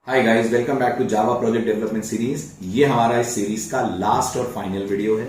Hi guys, welcome back to Java project development series. ये हमारा इस सीरीज का लास्ट और फाइनल वीडियो है।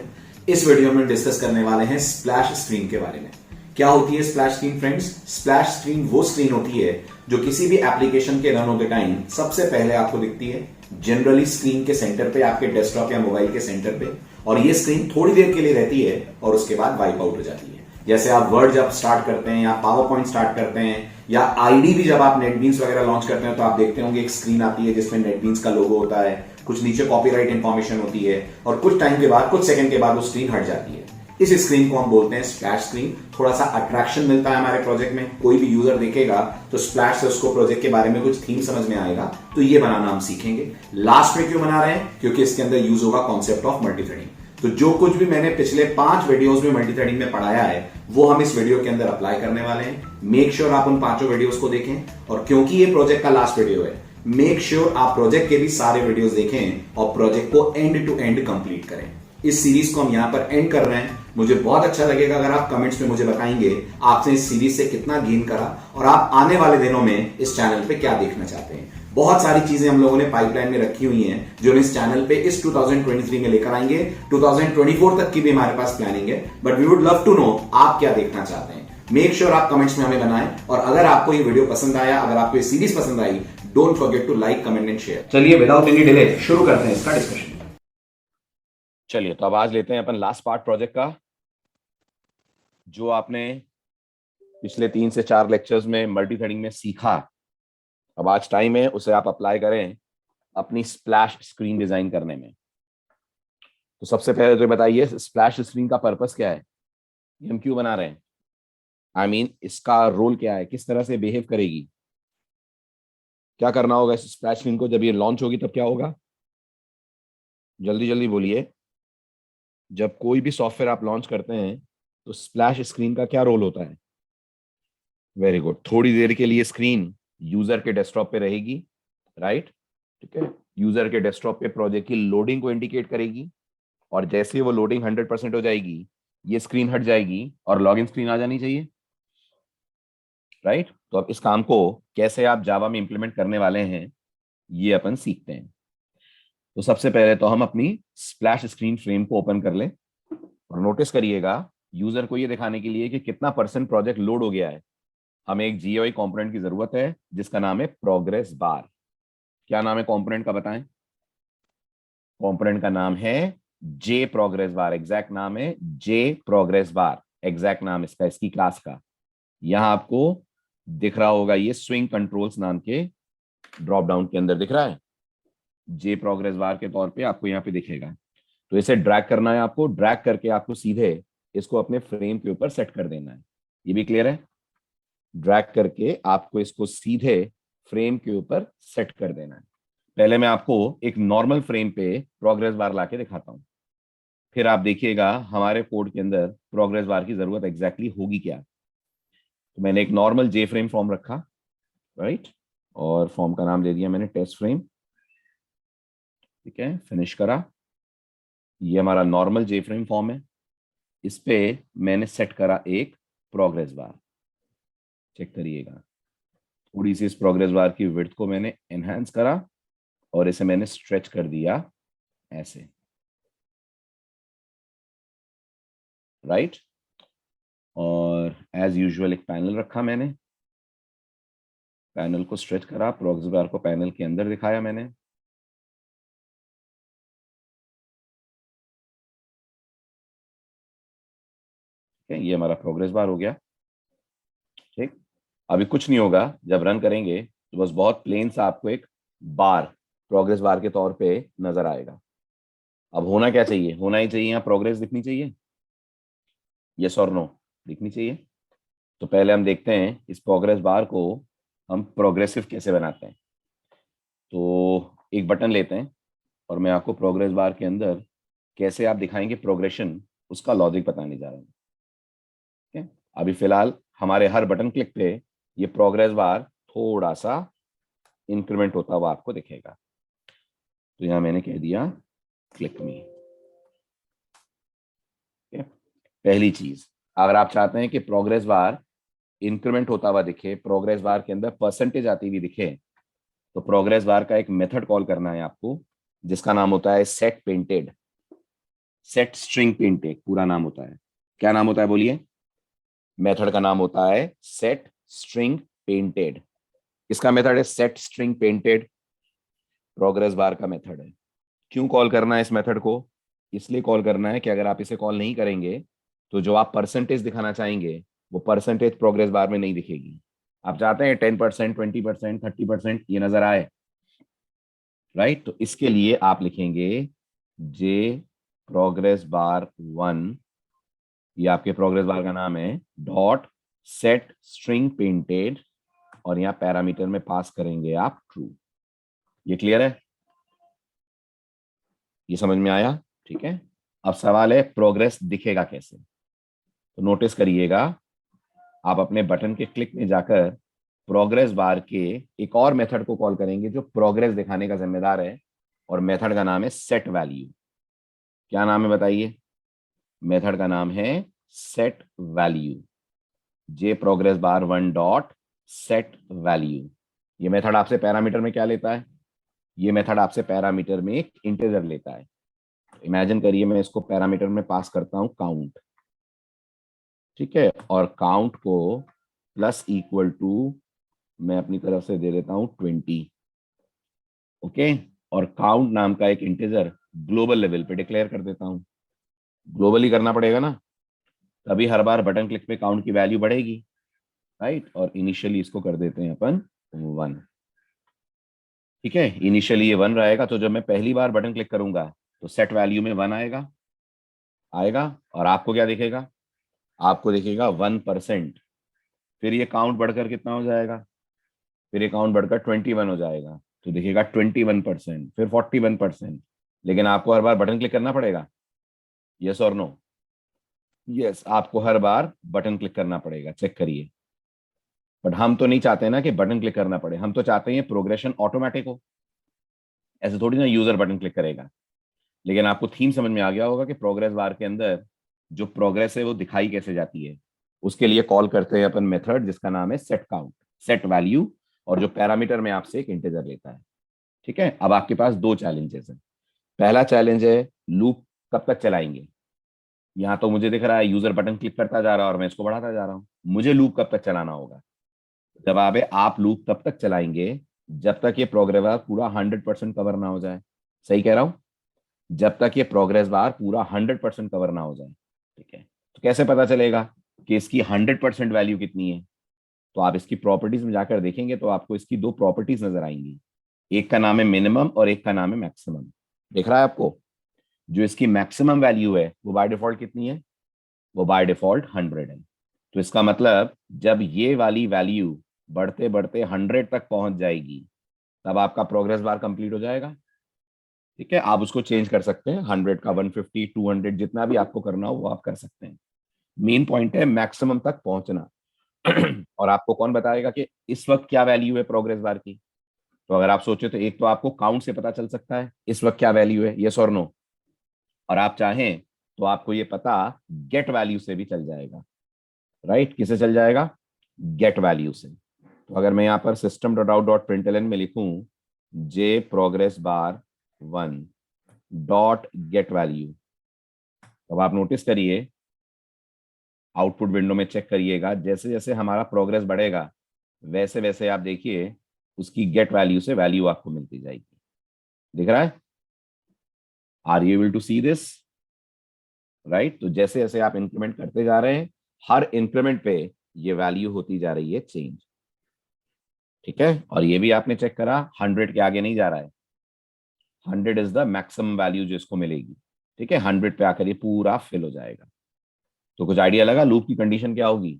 इस वीडियो में डिस्कस करने वाले हैं स्प्लैश स्क्रीन के बारे में। क्या होती है splash screen friends? Splash screen वो स्क्रीन होती है जो किसी भी एप्लीकेशन के रन होते टाइम सबसे पहले आपको दिखती है, जनरली स्क्रीन के सेंटर पे, आपके डेस्कटॉप या मोबाइल के सेंटर पे। और ये स्क्रीन थोड़ी देर के लिए रहती है और उसके बाद वाइप आउट हो जाती है। जैसे आप वर्ड जब स्टार्ट करते हैं या पावर पॉइंट स्टार्ट करते हैं या आईडी भी जब आप नेटबीन्स वगैरह लॉन्च करते हैं तो आप देखते होंगे एक स्क्रीन आती है जिसमें नेटबीन्स का लोगो होता है, कुछ नीचे कॉपीराइट इंफॉर्मेशन होती है और कुछ टाइम के बाद, कुछ सेकंड के बाद वो स्क्रीन हट जाती है। इस स्क्रीन को हम बोलते हैं स्प्लैश स्क्रीन। थोड़ा सा अट्रैक्शन मिलता है हमारे प्रोजेक्ट में। कोई भी यूजर देखेगा तो स्प्लैश से उसको प्रोजेक्ट के बारे में कुछ थीम समझ में आएगा, तो ये बनाना हम सीखेंगे। लास्ट में क्यों बना रहे हैं? क्योंकि इसके अंदर यूज होगा कॉन्सेप्ट ऑफ मल्टीथ्रेडिंग। तो जो कुछ भी मैंने पिछले 5 वीडियोस में मल्टीथ्रेडिंग में पढ़ाया है वो हम इस वीडियो के अंदर अप्लाई करने वाले हैं। मेक श्योर आप उन 5 वीडियोस को देखें और क्योंकि ये प्रोजेक्ट का लास्ट वीडियो है, मेक श्योर आप प्रोजेक्ट के भी सारे वीडियोस देखें और प्रोजेक्ट को एंड टू एंड कंप्लीट करें। इस सीरीज को हम यहां पर एंड कर रहे हैं। मुझे बहुत अच्छा लगेगा अगर आप कमेंट्स में मुझे बताएंगे आपने इस सीरीज से कितना गेन करा और आप आने वाले दिनों में इस चैनल पे क्या देखना चाहते हैं। बहुत सारी चीजें हम लोगों ने पाइपलाइन में रखी हुई हैं जो इस चैनल पे इस 2023 में लेकर आएंगे। 2024 तक की भी हमारे पास प्लानिंग है, but we would love to know आप क्या देखना चाहते हैं। मेक श्योर आप कमेंट्स में हमें बनाएं और अगर आपको ये वीडियो पसंद आया, अगर आपको ये सीरीज पसंद आई, don't forget to like, comment and share. चलिए विदाउट एनी डिले शुरू करते हैं इसका डिस्कशन। चलिए, तो अब आज लेते हैं अपन लास्ट पार्ट प्रोजेक्ट का। जो आपने पिछले 3 से 4 लेक्चर्स में मल्टीथ्रेडिंग में सीखा, अब आज टाइम है उसे आप अप्लाई करें अपनी स्प्लैश स्क्रीन डिजाइन करने में। तो सबसे पहले तो बताइए स्प्लैश स्क्रीन का पर्पस क्या है, ये हम क्यों बना रहे हैं? आई मीन इसका रोल क्या है, किस तरह से बिहेव करेगी, क्या करना होगा इस स्प्लैश स्क्रीन को, जब ये लॉन्च होगी तब क्या होगा? जल्दी जल्दी बोलिए। जब कोई भी सॉफ्टवेयर आप लॉन्च करते हैं तो स्प्लैश स्क्रीन का क्या रोल होता है? Very good. थोड़ी देर के लिए स्क्रीन यूजर के डेस्कटॉप पे रहेगी, राइट? ठीक है, यूजर के डेस्कटॉप पे प्रोजेक्ट की लोडिंग को इंडिकेट करेगी और जैसे ही वो लोडिंग 100% हो जाएगी ये स्क्रीन हट जाएगी और लॉगिन स्क्रीन आ जानी चाहिए, राइट? तो अब इस काम को कैसे आप जावा में इंप्लीमेंट करने वाले हैं ये अपन सीखते हैं। तो सबसे पहले तो हम अपनी स्प्लैश स्क्रीन फ्रेम को ओपन कर लें और नोटिस करिएगा यूजर को ये दिखाने के लिए कि कितना परसेंट प्रोजेक्ट लोड हो गया है, हमें एक जीयूआई कंपोनेंट की जरूरत है जिसका नाम है प्रोग्रेस बार। क्या नाम है कंपोनेंट का, बताएं? कंपोनेंट का नाम है जे प्रोग्रेस बार। एग्जैक्ट नाम है जे प्रोग्रेस बार, एग्जैक्ट नाम इसका, इसकी क्लास का। यहां आपको दिख रहा होगा ये स्विंग कंट्रोल्स नाम के ड्रॉप डाउन के अंदर दिख रहा है, जे प्रोग्रेस बार के तौर पे आपको यहाँ पे दिखेगा। तो इसे ड्रैग करना है आपको, ड्रैग करके आपको सीधे इसको अपने फ्रेम के ऊपर सेट कर देना है। ये भी क्लियर है? ड्रैग करके आपको इसको सीधे फ्रेम के ऊपर सेट कर देना है। पहले मैं आपको एक नॉर्मल फ्रेम पे प्रोग्रेस बार लाके दिखाता हूं, फिर आप देखिएगा हमारे कोड के अंदर प्रोग्रेस बार की जरूरत एग्जैक्टली होगी क्या। तो मैंने एक नॉर्मल जे फ्रेम फॉर्म रखा, राइट, और फॉर्म का नाम दे दिया मैंने टेस्ट फ्रेम। ठीक है, फिनिश करा। ये हमारा नॉर्मल जे फ्रेम फॉर्म है, इस पे मैंने सेट करा एक प्रोग्रेस बार। चेक करिएगा, थोड़ी सी इस प्रोग्रेस बार की विड्थ को मैंने एनहांस करा और इसे मैंने स्ट्रेच कर दिया ऐसे, राइट। और एज यूजुअल एक पैनल रखा मैंने, पैनल को स्ट्रेच करा, प्रोग्रेस बार को पैनल के अंदर दिखाया मैंने। ठीक है, ये हमारा प्रोग्रेस बार हो गया। ठीक, अभी कुछ नहीं होगा, जब रन करेंगे तो बस बहुत प्लेन सा आपको एक बार प्रोग्रेस बार के तौर पे नजर आएगा। अब होना क्या चाहिए? होना ही चाहिए यहाँ प्रोग्रेस दिखनी चाहिए, यस और नो, दिखनी चाहिए। तो पहले हम देखते हैं इस प्रोग्रेस बार को हम प्रोग्रेसिव कैसे बनाते हैं। तो एक बटन लेते हैं और मैं आपको प्रोग्रेस बार के अंदर कैसे आप दिखाएंगे प्रोग्रेशन, उसका लॉजिक बताने जा रहा हूँ। ठीक है, अभी फिलहाल हमारे हर बटन क्लिक पे ये प्रोग्रेस बार थोड़ा सा इंक्रीमेंट होता हुआ आपको दिखेगा। तो यहां मैंने कह दिया क्लिक मी। पहली चीज, अगर आप चाहते हैं कि प्रोग्रेस बार इंक्रीमेंट होता हुआ दिखे, प्रोग्रेस बार के अंदर परसेंटेज आती हुई दिखे, तो प्रोग्रेस बार का एक मेथड कॉल करना है आपको, जिसका नाम होता है set painted, set string painted पूरा नाम होता है। क्या नाम होता है बोलिए? मेथड का नाम होता है सेट स्ट्रिंग पेंटेड। किसका मेथड है? Set string painted, progress bar का मेथड है। क्यों कॉल करना है इस मेथड को? इसलिए कॉल करना है कि अगर आप इसे कॉल नहीं करेंगे तो जो आप परसेंटेज दिखाना चाहेंगे वो परसेंटेज प्रोग्रेस बार में नहीं दिखेगी। आप चाहते हैं 10%, 20%, 30% ये नजर आए, राइट? तो इसके लिए आप लिखेंगे जे प्रोग्रेस बार 1, ये आपके प्रोग्रेस बार का नाम है, डॉट सेट स्ट्रिंग पेंटेड, और यहाँ पैरामीटर में पास करेंगे आप ट्रू। ये क्लियर है? ये समझ में आया? ठीक है। अब सवाल है प्रोग्रेस दिखेगा कैसे। तो नोटिस करिएगा, आप अपने बटन के क्लिक में जाकर प्रोग्रेस बार के एक और मेथड को कॉल करेंगे जो प्रोग्रेस दिखाने का जिम्मेदार है, और मेथड का नाम है सेट वैल्यू। क्या नाम है बताइए? मेथड का नाम है set value, J progress bar 1 dot set value. ये मेथड आपसे पैरामीटर में क्या लेता है? ये मेथड आपसे पैरामीटर में एक इंटीजर लेता है। इमेजिन करिए मैं इसको पैरामीटर में पास करता हूं काउंट, ठीक है, और काउंट को प्लस इक्वल टू मैं अपनी तरफ से दे देता हूं 20, ओके, और काउंट नाम का एक इंटीजर ग्लोबल लेवल पे डिक्लेयर कर देता हूं। ग्लोबली करना पड़ेगा ना, तभी हर बार बटन क्लिक पे काउंट की वैल्यू बढ़ेगी, राइट? और इनिशियली इसको कर देते हैं अपन 1, ठीक है। इनिशियली ये 1 रहेगा, तो जब मैं पहली बार बटन क्लिक करूंगा तो सेट वैल्यू में 1 आएगा, और आपको क्या दिखेगा? आपको दिखेगा 1%। फिर ये काउंट बढ़कर कितना हो जाएगा? फिर ये काउंट बढ़कर 21 हो जाएगा, तो दिखेगा 21%, फिर 41%। लेकिन आपको हर बार बटन क्लिक करना पड़ेगा, यस और नो? यस, आपको हर बार बटन क्लिक करना पड़ेगा, चेक करिए। बट हम तो नहीं चाहते ना कि बटन क्लिक करना पड़े, हम तो चाहते हैं प्रोग्रेशन ऑटोमेटिक हो। ऐसे थोड़ी ना यूजर बटन क्लिक करेगा। लेकिन आपको थीम समझ में आ गया होगा कि प्रोग्रेस बार के अंदर जो प्रोग्रेस है वो दिखाई कैसे जाती है। उसके लिए कॉल करते हैं अपन मेथड जिसका नाम है सेट काउंट, सेट वैल्यू, और जो पैरामीटर में आपसे एक इंटीजर लेता है, ठीक है। अब आपके पास दो चैलेंजेस हैं। पहला चैलेंज है लूप कब तक चलाएंगे। यहाँ तो मुझे दिख रहा है यूजर बटन क्लिक करता जा रहा है और मैं इसको बढ़ाता जा रहा हूँ। मुझे लूप कब तक चलाना होगा? जवाब है आप लूप तब तक चलाएंगे जब तक ये प्रोग्रेस बार पूरा 100% कवर ना हो जाए। सही कह रहा हूं? जब तक ये प्रोग्रेस बार पूरा 100% कवर ना हो जाए, ठीक है। तो कैसे पता चलेगा कि इसकी 100% वैल्यू कितनी है? तो आप इसकी प्रॉपर्टीज में जाकर देखेंगे तो आपको इसकी दो प्रॉपर्टीज नजर आएंगी। एक का नाम है मिनिमम और एक का नाम है मैक्सिमम। दिख रहा है आपको? जो इसकी मैक्सिमम वैल्यू है वो बाय डिफॉल्ट कितनी है? वो बाय डिफॉल्ट 100 है। तो इसका मतलब जब ये वाली वैल्यू बढ़ते बढ़ते 100 तक पहुंच जाएगी तब आपका प्रोग्रेस बार कंप्लीट हो जाएगा, ठीक है। आप उसको चेंज कर सकते हैं, 100 का 150, 200, जितना भी आपको करना हो वो आप कर सकते हैं। मेन पॉइंट है मैक्सिमम तक पहुंचना। और आपको कौन बताएगा कि इस वक्त क्या वैल्यू है प्रोग्रेस बार की? तो अगर आप सोचे तो एक तो आपको काउंट से पता चल सकता है इस वक्त क्या वैल्यू है, यस और नो। और आप चाहें तो आपको ये पता गेट वैल्यू से भी चल जाएगा, राइट? किसे चल जाएगा? गेट वैल्यू से। तो अगर मैं यहाँ पर system dot out dot println में लिखूं J progress bar 1 dot get value, अब आप नोटिस करिए, आउटपुट विंडो में चेक करिएगा, जैसे जैसे हमारा प्रोग्रेस बढ़ेगा वैसे वैसे आप देखिए उसकी गेट वैल्यू से वैल्यू आपको मिलती जाएगी। दिख रहा है? Are you able to see this? Right? तो जैसे जैसे आप इंक्रीमेंट करते जा रहे हैं हर इंक्रीमेंट पे ये वैल्यू होती जा रही है चेंज, ठीक है। और ये भी आपने चेक करा 100 के आगे नहीं जा रहा है। 100 इज द मैक्सिमम वैल्यू जो इसको मिलेगी, ठीक है। 100 पे आकर ये पूरा फिल हो जाएगा। तो कुछ आइडिया लगा लूप की कंडीशन क्या होगी?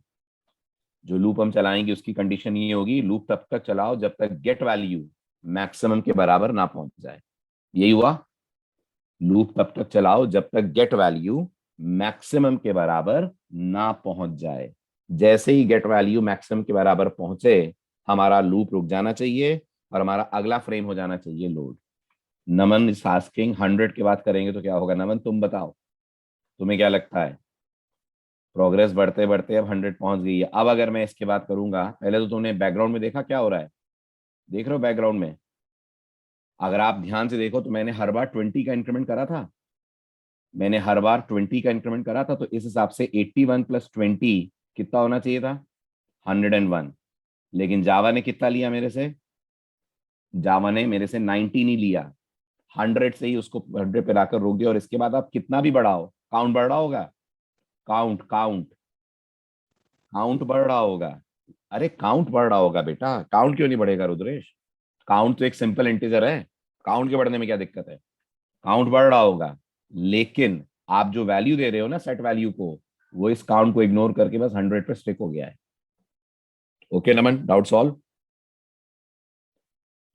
जो लूप हम चलाएंगे उसकी कंडीशन ये होगी, लूप तब तक चलाओ जब तक गेट वैल्यू मैक्सिमम के बराबर ना पहुंच जाए। यही हुआ, लूप तब तक चलाओ जब तक गेट वैल्यू मैक्सिमम के बराबर ना पहुंच जाए। जैसे ही गेट वैल्यू मैक्सिमम के बराबर पहुंचे हमारा लूप रुक जाना चाहिए और हमारा अगला फ्रेम हो जाना चाहिए लोड। नमन इज आस्किंग 100 की बात करेंगे तो क्या होगा? नमन तुम बताओ, तुम्हें क्या लगता है? प्रोग्रेस बढ़ते बढ़ते अब 100 पहुंच गई है। अब अगर मैं इसके बात करूंगा, पहले तो तुमने बैकग्राउंड में देखा क्या हो रहा है? देख रहे हो बैकग्राउंड में अगर आप ध्यान से देखो तो मैंने हर बार 20 का इंक्रीमेंट करा था, मैंने हर बार 20 का इंक्रीमेंट करा था, तो इस हिसाब से 81 प्लस 20 कितना होना चाहिए था? 101। लेकिन जावा ने कितना लिया मेरे से? जावा ने मेरे से 90 नहीं लिया, 100 से ही उसको 100 पे लाकर रोक दिया। और इसके बाद आप कितना भी बढ़ाओ, काउंट बढ़ रहा होगा, काउंट काउंट काउंट बढ़ रहा होगा। अरे काउंट बढ़ रहा होगा बेटा, काउंट क्यों नहीं बढ़ेगा रुद्रेश? काउंट तो एक सिंपल इंटीजर है, काउंट के बढ़ने में क्या दिक्कत है? काउंट बढ़ रहा होगा, लेकिन आप जो वैल्यू दे रहे हो ना सेट वैल्यू को, वो इस काउंट को इग्नोर करके बस 100 पे स्टिक हो गया है। ओके नमन, डाउट सॉल्व?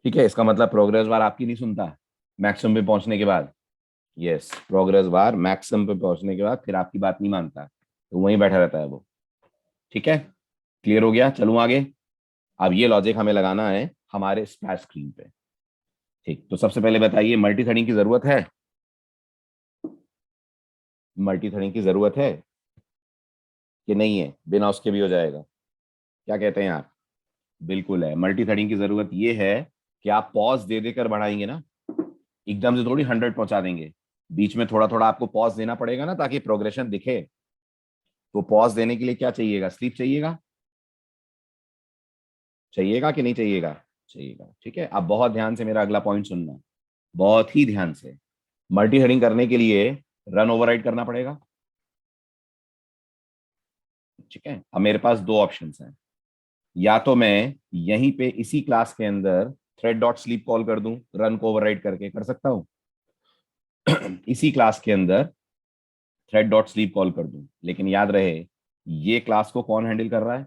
ठीक है, इसका मतलब प्रोग्रेस बार आपकी नहीं सुनता मैक्सिमम पे पहुंचने के बाद। यस, प्रोग्रेस बार मैक्सिमम पे पहुंचने के बाद फिर आपकी बात नहीं मानता, तो वहीं बैठा रहता है वो। ठीक है, क्लियर हो गया? चलूं आगे। अब ये लॉजिक हमें लगाना है हमारे स्प्लैश स्क्रीन पे। ठीक, तो सबसे पहले बताइए, मल्टी थ्रेडिंग की जरूरत है? मल्टी थ्रेडिंग की जरूरत है कि नहीं है? बिना उसके भी हो जाएगा? क्या कहते हैं आप? बिल्कुल है, मल्टी थ्रेडिंग की जरूरत ये है कि आप पॉज दे देकर बढ़ाएंगे ना, एकदम से थोड़ी 100 पहुंचा देंगे। बीच में थोड़ा थोड़ा आपको पॉज देना पड़ेगा ना, ताकि प्रोग्रेशन दिखे। तो पॉज देने के लिए क्या चाहिएगा? स्लीप चाहिएगा? चाहिएगा कि नहीं चाहिएगा? चाहिएगा। ठीक है, अब बहुत ध्यान से मेरा अगला पॉइंट सुनना, बहुत ही ध्यान से। मल्टी थ्रेडिंग करने के लिए रन ओवरराइड करना पड़ेगा। ठीक है, अब मेरे पास दो ऑप्शंस हैं। या तो मैं यहीं पे इसी क्लास के अंदर थ्रेड डॉट स्लीप कॉल कर दूं, रन को ओवरराइड करके कर सकता हूं। इसी क्लास के अंदर थ्रेड डॉट स्लीप कॉल कर दूं, लेकिन याद रहे ये क्लास को कौन हैंडल कर रहा है?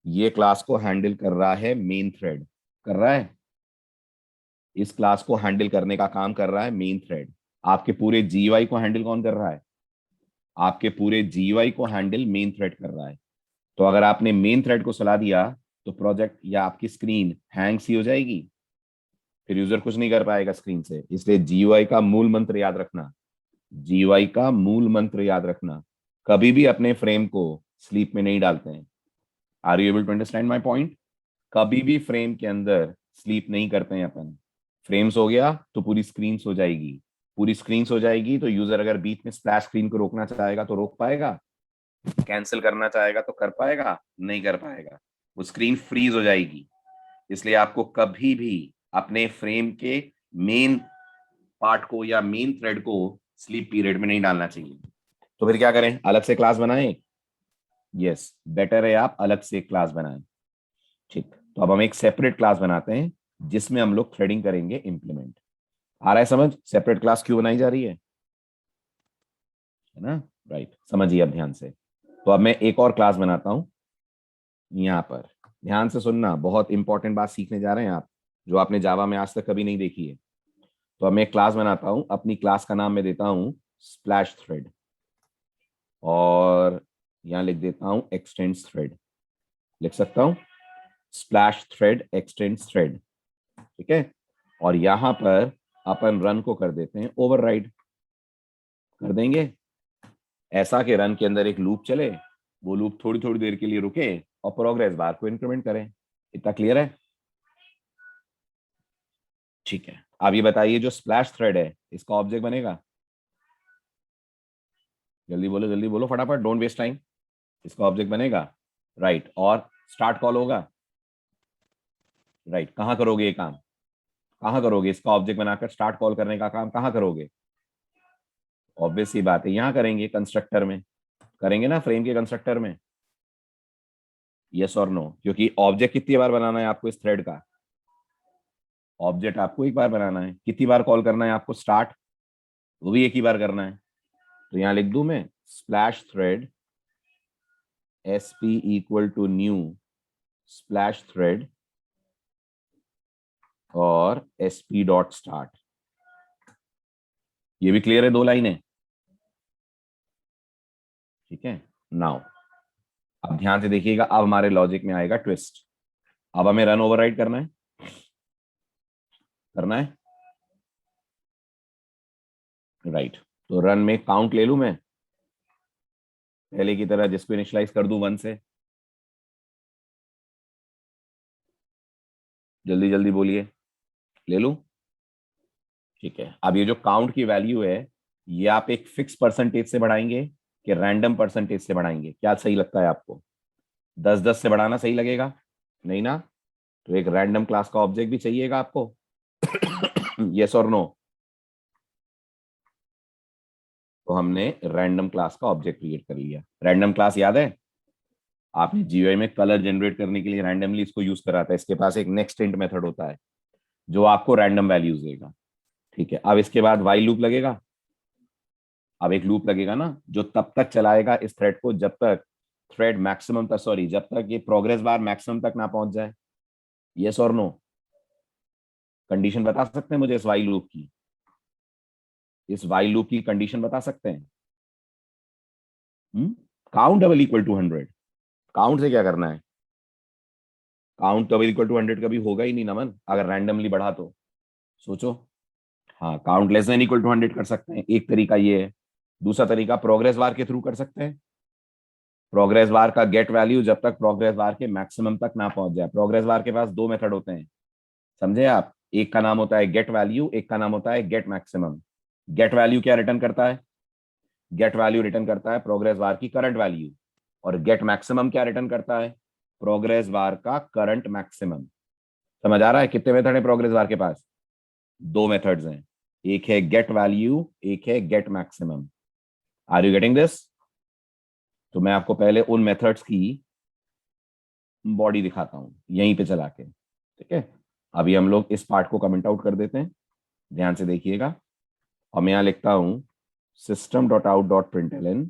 ये क्लास को हैंडल कर रहा है मेन थ्रेड, कर रहा है। इस क्लास को हैंडल करने का काम कर रहा है मेन थ्रेड। आपके पूरे जीयूआई को हैंडल कौन कर रहा है? आपके पूरे जीयूआई को हैंडल मेन थ्रेड कर रहा है। तो अगर आपने मेन थ्रेड को सलाह दिया, तो प्रोजेक्ट या आपकी स्क्रीन हैंग सी हो जाएगी, फिर यूजर कुछ नहीं कर पाएगा स्क्रीन से। इसलिए जीयूआई का मूल मंत्र याद रखना, जीयूआई का मूल मंत्र याद रखना, कभी भी अपने फ्रेम को स्लीप में नहीं डालते हैं। Are you able to understand my point? कभी भी फ्रेम के अंदर स्लीप नहीं करते हैं अपन। फ्रेम सो गया तो पूरी स्क्रीन सो जाएगी, पूरी स्क्रीन सो जाएगी तो यूजर अगर बीच में स्प्लैश स्क्रीन को रोकना चाहेगा तो रोक पाएगा, कैंसिल करना चाहेगा तो कर पाएगा, नहीं कर पाएगा, वो स्क्रीन फ्रीज हो जाएगी। इसलिए आपको कभी भी अपने फ्रेम के मेन पार्ट को या मेन थ्रेड को स्लीप पीरियड में नहीं डालना चाहिए। तो फिर क्या करें? अलग से क्लास बनाएं? यस, बेटर है आप अलग से क्लास बनाएं। ठीक, तो अब हम एक सेपरेट क्लास बनाते हैं जिसमें हम लोग थ्रेडिंग करेंगे इंप्लीमेंट। आ रहा है समझ सेपरेट क्लास क्यों बनाई जा रही है ना? राइट, समझिए अब ध्यान से। तो अब मैं एक और क्लास बनाता हूं यहां पर। ध्यान से सुनना, बहुत इंपॉर्टेंट बात सीखने जा रहे हैं आप, जो आपने जावा में आज तक कभी नहीं देखी है। तो अब मैं एक क्लास बनाता हूं, अपनी क्लास का नाम मैं देता हूं स्प्लैश थ्रेड, और यहां लिख देता हूं एक्सटेंड्स थ्रेड। लिख सकता हूं स्प्लैश थ्रेड एक्सटेंड्स थ्रेड। ठीक है, और यहां पर अपन रन को कर देते हैं ओवरराइड, कर देंगे ऐसा कि रन के अंदर एक लूप चले, वो लूप थोड़ी थोड़ी देर के लिए रुके और प्रोग्रेस बार को इंक्रीमेंट करें। इतना क्लियर है? ठीक है, अब ये बताइए जो स्प्लैश थ्रेड है इसका ऑब्जेक्ट बनेगा? जल्दी बोलो फटाफट, डोंट वेस्ट टाइम। इसका ऑब्जेक्ट बनेगा, राइट। और स्टार्ट कॉल होगा, राइट। कहां करोगे ये काम? कहां करोगे? इसका ऑब्जेक्ट बनाकर स्टार्ट कॉल करने का काम कहां करोगे? ऑब्वियस सी बात है, यहां करेंगे, कंस्ट्रक्टर में करेंगे ना, फ्रेम के कंस्ट्रक्टर में। यस और नो? क्योंकि ऑब्जेक्ट कितनी बार बनाना है आपको इस थ्रेड का? ऑब्जेक्ट आपको एक बार बनाना है। कितनी बार कॉल करना है आपको स्टार्ट? वो भी एक ही बार करना है। तो यहां लिख दूं मैं splash thread S P equal to new splash thread और एस पी डॉट स्टार्ट। ये भी क्लियर है? दो लाइनें? ठीक है, नाउ अब ध्यान से देखिएगा, अब हमारे लॉजिक में आएगा ट्विस्ट। अब हमें रन ओवरराइड करना है, करना है, राइट। तो रन में काउंट ले लूं मैं पहले की तरह, जिसको इनिशियलाइज कर दूं 1 से। जल्दी जल्दी बोलिए, ले लूं? ठीक है, अब ये जो काउंट की वैल्यू है ये आप एक फिक्स परसेंटेज से बढ़ाएंगे कि रैंडम परसेंटेज से बढ़ाएंगे? क्या सही लगता है आपको? 10-10 से बढ़ाना सही लगेगा? नहीं ना? तो एक रैंडम क्लास का ऑब्जेक्ट भी चाहिएगा आपको। यस और नो? तो हमने रैंडम क्लास का ऑब्जेक्ट क्रिएट कर लिया। रैंडम क्लास याद है आपने जीयूआई में कलर जनरेट करने के लिए रैंडमली इसको यूज करा था। इसके पास एक नेक्स्ट इंट मेथड होता है जो आपको रैंडम वैल्यूज देगा। ठीक है, अब इसके बाद वाइल लूप लगेगा। अब एक लूप लगेगा ना जो तब तक चलाएगा इस थ्रेड को जब तक थ्रेड मैक्सिमम तक, सॉरी, जब तक ये प्रोग्रेस बार मैक्सिमम तक ना पहुंच जाए। यस और नो? कंडीशन बता सकते हैं मुझे इस वाइल लूप की? इस वाइल लूप की कंडीशन बता सकते हैं? Count double equal to 100। Count से क्या करना है? काउंट डबल इक्वल टू 100 कभी होगा ही नहीं नमन अगर रैंडमली बढ़ा तो। सोचो। हाँ, count less than equal to 100 कर सकते हैं, एक तरीका ये है। दूसरा तरीका प्रोग्रेस बार के थ्रू कर सकते हैं। प्रोग्रेस बार का गेट वैल्यू जब तक प्रोग्रेस बार के मैक्सिमम तक ना पहुंच जाए। प्रोग्रेस बार के पास दो मेथड होते हैं, समझे आप? एक का नाम होता है गेट वैल्यू, एक का नाम होता है गेट मैक्सिमम। गेट वैल्यू क्या रिटर्न करता है? गेट वैल्यू रिटर्न करता है प्रोग्रेस बार की करंट वैल्यू। और गेट मैक्सिमम क्या रिटर्न करता है? प्रोग्रेस बार का करंट मैक्सिमम। समझ आ रहा है? कितने मेथड है प्रोग्रेस बार के पास? दो मेथड्स हैं, एक है गेट वैल्यू, एक है get maximum. Are you getting this? तो मैं आपको पहले उन मेथड्स की बॉडी दिखाता हूं यहीं पे चला के। ठीक है, अभी हम लोग इस पार्ट को कमेंट आउट कर देते हैं, ध्यान से देखिएगा। और मैं यहां लिखता हूं system dot out dot println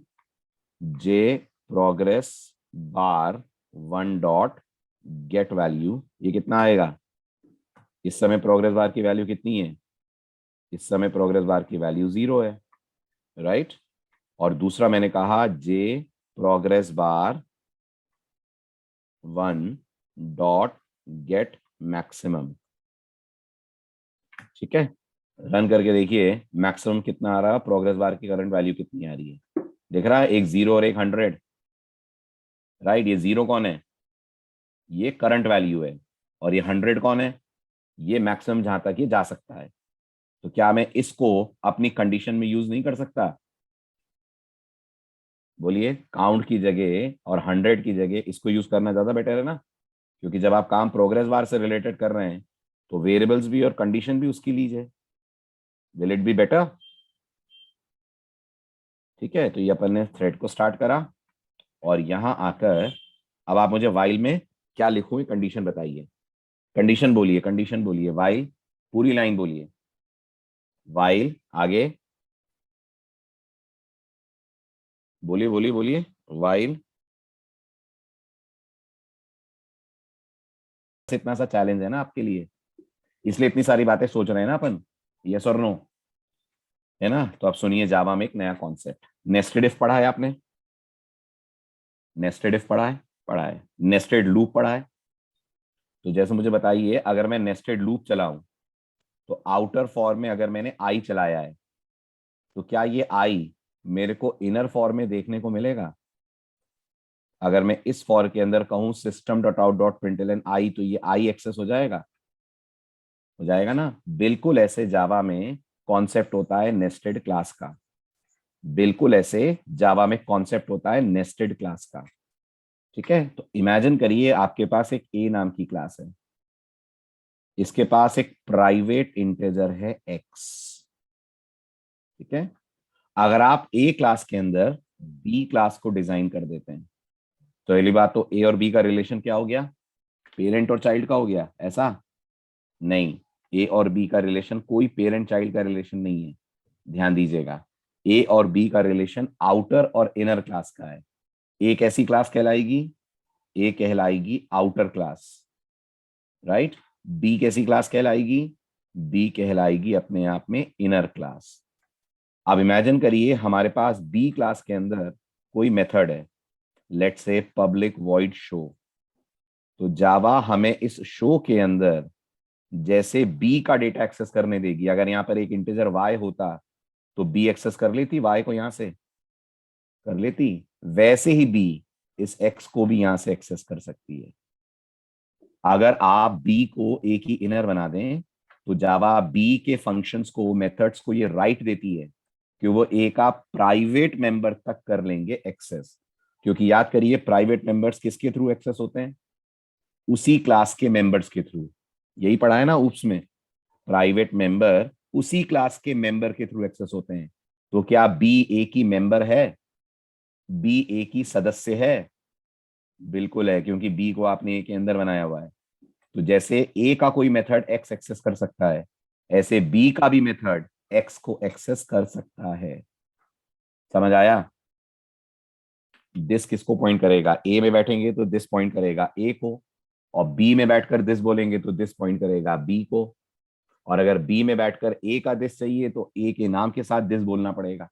J progress bar 1 dot get value. ये कितना आएगा? इस समय प्रोग्रेस बार की वैल्यू कितनी है? इस समय प्रोग्रेस बार की वैल्यू 0 है, राइट? और दूसरा मैंने कहा J progress bar 1 dot get maximum. ठीक है, रन करके देखिए मैक्सिमम कितना आ रहा है, प्रोग्रेस बार की करंट वैल्यू कितनी आ रही है। दिख रहा है? एक 0 और एक 100, राइट? ये 0 कौन है? ये करंट वैल्यू है। और ये 100 कौन है? ये मैक्सिमम जहां तक ये जा सकता है। तो क्या मैं इसको अपनी कंडीशन में यूज नहीं कर सकता? बोलिए, काउंट की जगह और 100 की जगह इसको यूज करना ज्यादा बेटर है ना? क्योंकि जब आप काम प्रोग्रेस बार से रिलेटेड कर रहे हैं तो वेरिएबल्स भी और कंडीशन भी उसकी लीजिए। Will it be better? ठीक है, तो ये अपन ने थ्रेड को स्टार्ट करा और यहां आकर अब आप मुझे वाइल में क्या लिखोगे कंडीशन बताइए। कंडीशन बोलिए, कंडीशन बोलिए, वाइल पूरी लाइन बोलिए। वाइल आगे बोलिए, बोलिए, बोलिए। वाइल। इतना सा चैलेंज है ना आपके लिए, इसलिए इतनी सारी बातें सोच रहे हैं ना अपन। यस और नो? है ना? तो अब सुनिए, जावा में एक नया कॉन्सेप्ट नेस्टेड इफ पढ़ा है आपने? नेस्टेड इफ पढ़ा है? पढ़ा है। नेस्टेड लूप पढ़ा है? तो जैसे मुझे बताइए, अगर मैं नेस्टेड लूप चलाऊं तो आउटर फॉर में अगर मैंने आई चलाया है तो क्या ये आई मेरे को इनर फॉर में देखने को मिलेगा? अगर मैं इस फॉर के अंदर कहूं system dot out dot println I, तो ये आई एक्सेस हो जाएगा? हो जाएगा ना? बिल्कुल ऐसे जावा में कॉन्सेप्ट होता है नेस्टेड क्लास का। बिल्कुल ऐसे जावा में कॉन्सेप्ट होता है नेस्टेड क्लास का। ठीक है, तो इमेजिन करिए आपके पास एक ए नाम की क्लास है, इसके पास एक प्राइवेट इंटीजर है एक्स। ठीक है, अगर आप ए क्लास के अंदर बी क्लास को डिजाइन कर देते हैं तो पहली बात तो ए और बी का रिलेशन क्या हो गया? पेरेंट और चाइल्ड का हो गया, ऐसा? नहीं, ए और बी का रिलेशन कोई पेरेंट चाइल्ड का रिलेशन नहीं है। ध्यान दीजिएगा, ए और बी का रिलेशन आउटर और इनर क्लास का है। ए कैसी क्लास कहलाएगी? ए कहलाएगी आउटर क्लास, राइट? बी कैसी क्लास कहलाएगी? बी कहलाएगी अपने आप में इनर क्लास। अब इमेजिन करिए हमारे पास बी क्लास के अंदर कोई मेथड है, let's say public void show. तो जावा हमें इस शो के अंदर जैसे बी का डेटा एक्सेस करने देगी। अगर यहाँ पर एक इंटीजर वाई होता तो बी एक्सेस कर लेती वाई को, यहां से कर लेती। वैसे ही बी इस एक्स को भी यहां से एक्सेस कर सकती है। अगर आप बी को एक ही इनर बना दें तो जावा बी के फंक्शंस को, मेथड्स को ये राइट देती है कि वो ए का प्राइवेट मेंबर तक कर लेंगे एक्सेस। क्योंकि याद करिए, प्राइवेट मेंबर्स किसके थ्रू एक्सेस होते हैं? उसी क्लास के मेंबर्स के थ्रू। यही पढ़ा है ना ऊप्स में, प्राइवेट मेंबर उसी क्लास के मेंबर के थ्रू एक्सेस होते हैं। तो क्या बी ए की मेंबर है? बी ए की सदस्य है? बिल्कुल है, क्योंकि बी को आपने ए के अंदर बनाया हुआ है। तो जैसे ए का कोई मेथड एक्स एक्सेस कर सकता है, ऐसे बी का भी मेथड एक्स को एक्सेस कर सकता है। समझ आया? दिस किसको पॉइंट करेगा? ए में बैठेंगे तो दिस पॉइंट करेगा ए को, और बी में बैठकर दिस बोलेंगे तो दिस पॉइंट करेगा बी को। और अगर बी में बैठकर ए का दिस चाहिए तो ए के नाम के साथ दिस बोलना पड़ेगा।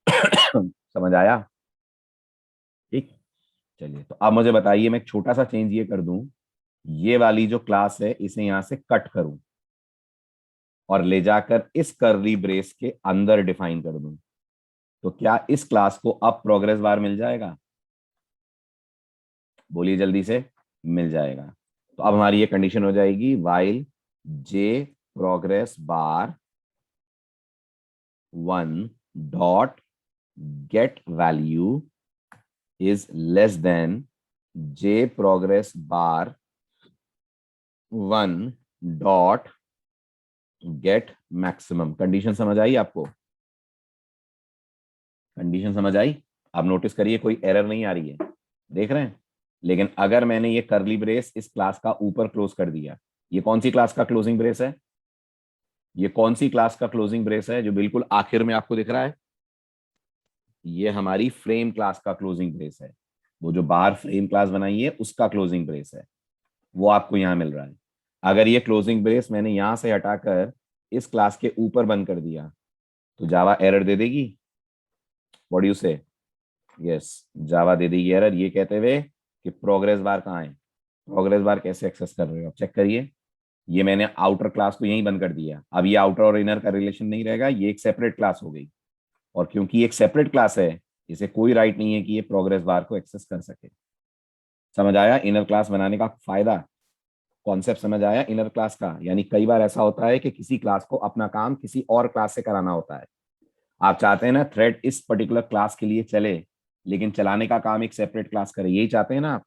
समझ आया? ठीक। चलिए, तो अब मुझे बताइए, मैं एक छोटा सा चेंज ये कर दूं, ये वाली जो क्लास है इसे यहां से कट करूं और ले जाकर इस कर्ली ब्रेस के अंदर डिफाइन कर दूं, तो क्या इस क्लास को अब प्रोग्रेस बार मिल जाएगा? बोलिए जल्दी से। मिल जाएगा। तो अब हमारी ये कंडीशन हो जाएगी, while J progress bar 1 dot get value is less than J progress bar 1 dot get maximum. Condition समझ आई आपको? कंडीशन समझ आई? आप नोटिस करिए, कोई एरर नहीं आ रही है, देख रहे हैं? लेकिन अगर मैंने ये कर्ली ब्रेस इस क्लास का ऊपर क्लोज कर दिया, ये कौन सी क्लास का क्लोजिंग ब्रेस है? ये कौन सी क्लास का क्लोजिंग ब्रेस है जो बिल्कुल आखिर में आपको दिख रहा है? ये हमारी फ्रेम क्लास का क्लोजिंग ब्रेस है। वो जो बाहर फ्रेम क्लास बनाई है उसका क्लोजिंग ब्रेस है, वो आपको यहां मिल रहा है। अगर ये क्लोजिंग ब्रेस मैंने यहां से हटाकर इस क्लास के ऊपर बंद कर दिया तो जावा एरर दे देगी। व्हाट डू यू से? यस, जावा दे देगी एरर, ये कहते हुए कि प्रोग्रेस बार कहाँ है। प्रोग्रेस बार कैसे एक्सेस कर रहे हो? चेक करिए, ये मैंने आउटर क्लास को यहीं बंद कर दिया। अब ये आउटर और इनर का रिलेशन नहीं रहेगा, ये एक सेपरेट क्लास हो गई। और क्योंकि एक सेपरेट क्लास है, इसे कोई राइट नहीं है कि ये प्रोग्रेस बार को एक्सेस कर सके। समझ आया इनर क्लास बनाने का फायदा? कॉन्सेप्ट समझ आया इनर क्लास का? यानी कई बार ऐसा होता है कि किसी क्लास को अपना काम किसी और क्लास से कराना होता है। आप चाहते हैं ना थ्रेड इस पर्टिकुलर क्लास के लिए चले, लेकिन चलाने का काम एक सेपरेट क्लास करे। यही चाहते हैं ना आप?